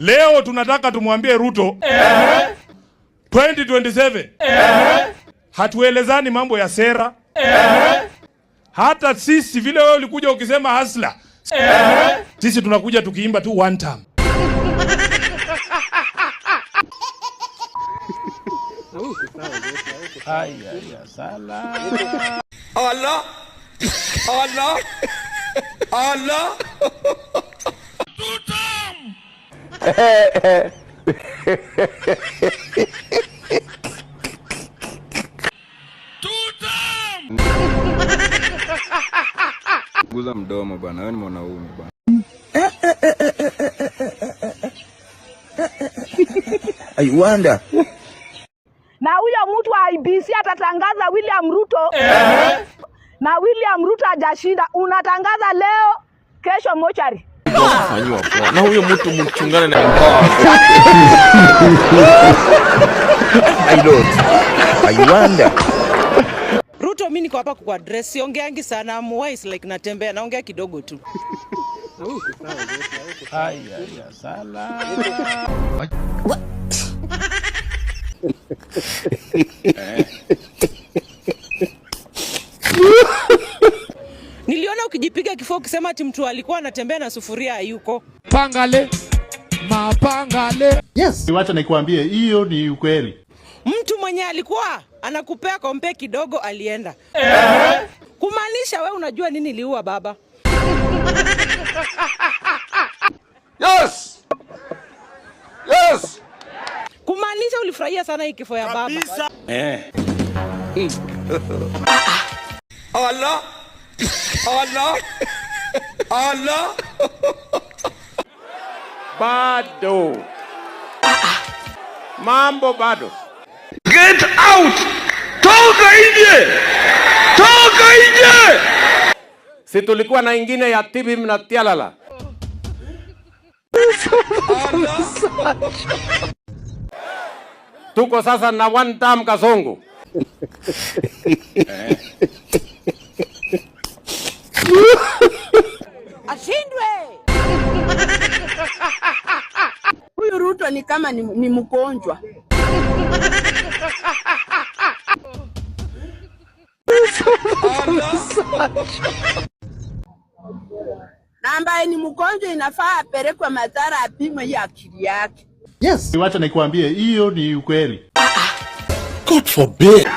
Leo tunataka tumwambie Ruto 2027 hatuelezani mambo ya sera. Hata sisi vile wewe ulikuja ukisema hasla, sisi tunakuja tukiimba tu one time. Allah Allah Allah Guza mdomo bwana, wewe ni mwanaume bwana. I wonder. Na huyo mtu wa IBC atatangaza William Ruto. Na William Ruto hajashinda, unatangaza leo, kesho mochari. Na huyo mtu mchungane na I don't. I wonder. Ruto, mimi niko hapa kwa address, siongeangi sana, I'm wise like natembea, naongea kidogo tu. Niliona ukijipiga kifua ukisema ati mtu alikuwa anatembea na sufuria hayuko. pangale mapangale. Yes. Wacha nikwambie hiyo ni ukweli. Mtu mwenye alikuwa anakupea kompe kidogo alienda. Kumaanisha wewe unajua nini liua baba? Yes. Yes. Kumaanisha ulifurahia sana hii kifo ya baba. Allah Allah Allah Bado. Mambo bado. Get out! Toka nje! Toka nje! Si tulikuwa na ingine ya Tibim na Tialala. Tuko sasa na one time Kasongo. Ashindwe. Huyu Ruto ni kama ni mgonjwa. Na ambaye ni mgonjwa inafaa apelekwe madhara apimwe ya akili yake. Yes. Wacha nikwambie hiyo ni ukweli. God forbid.